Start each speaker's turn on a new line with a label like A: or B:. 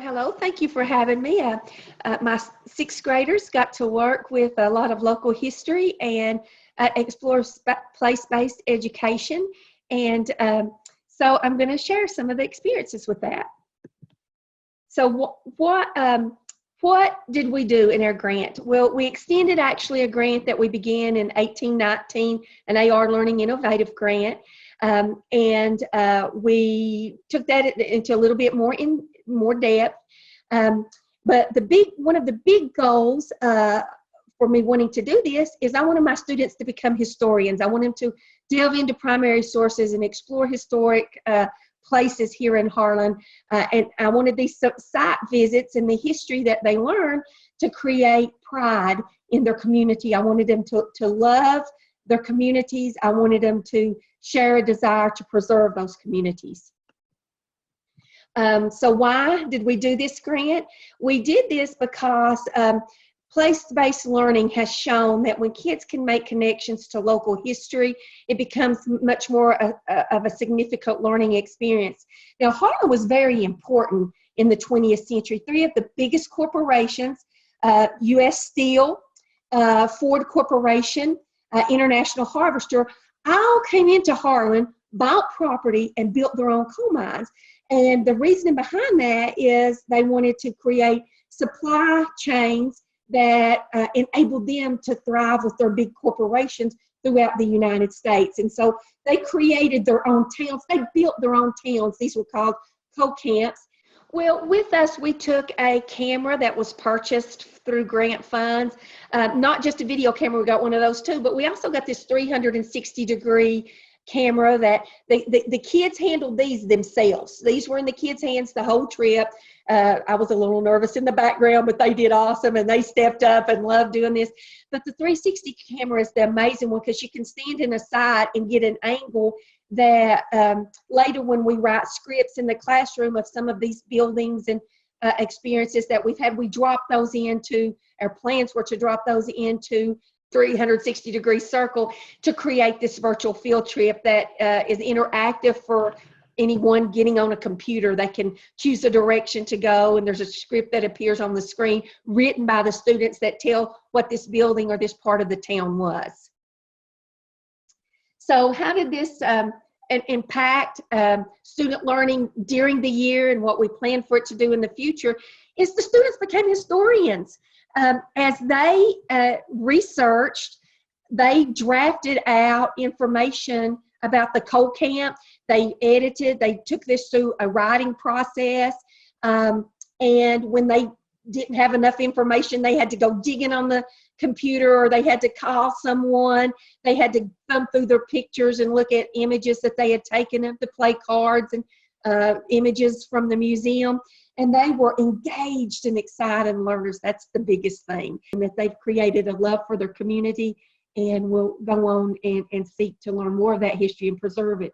A: Hello, thank you for having me. My sixth graders got to work with a lot of local history and explore place-based education. And so I'm going to share some of the experiences with that. So what did we do in our grant? Well, we extended actually a grant that we began in 1819, an AR Learning Innovative grant. We took that into a little bit more depth. But one of the big goals for me wanting to do this is I wanted my students to become historians. I want them to delve into primary sources and explore historic places here in Harlan. And I wanted these site visits and the history that they learn to create pride in their community. I wanted them to love their communities. I wanted them to share a desire to preserve those communities. So why did we do this grant? We did this because place-based learning has shown that when kids can make connections to local history, it becomes much more of a significant learning experience. Now, Harlan was very important in the 20th century. Three of the biggest corporations, U.S. Steel, Ford Corporation, International Harvester, all came into Harlan, bought property, and built their own coal mines. And the reason behind that is they wanted to create supply chains that enabled them to thrive with their big corporations throughout the United States. And so they created their own towns. They built their own towns. These were called coal camps. Well, with us, we took a camera that was purchased through grant funds, not just a video camera, we got one of those too, but we also got this 360-degree camera that the kids handled these themselves. These were in the kids' hands the whole trip. I was a little nervous in the background, but they did awesome and they stepped up and loved doing this. But the 360 camera is the amazing one because you can stand in a side and get an angle that later when we write scripts in the classroom of some of these buildings and experiences that we've had, we drop those into, our plans were to drop those into 360-degree circle to create this virtual field trip that is interactive for anyone getting on a computer. They can choose a direction to go, and there's a script that appears on the screen written by the students that tell what this building or this part of the town was. So how did this impact student learning during the year, and what we plan for it to do in the future is the students became historians. As they researched, they drafted out information about the coal camp. They edited, they took this through a writing process. And when they didn't have enough information, they had to go digging on the computer, or they had to call someone. They had to thumb through their pictures and look at images that they had taken of the play cards and images from the museum. And they were engaged and excited learners. That's the biggest thing. And that they've created a love for their community and will go on and seek to learn more of that history and preserve it.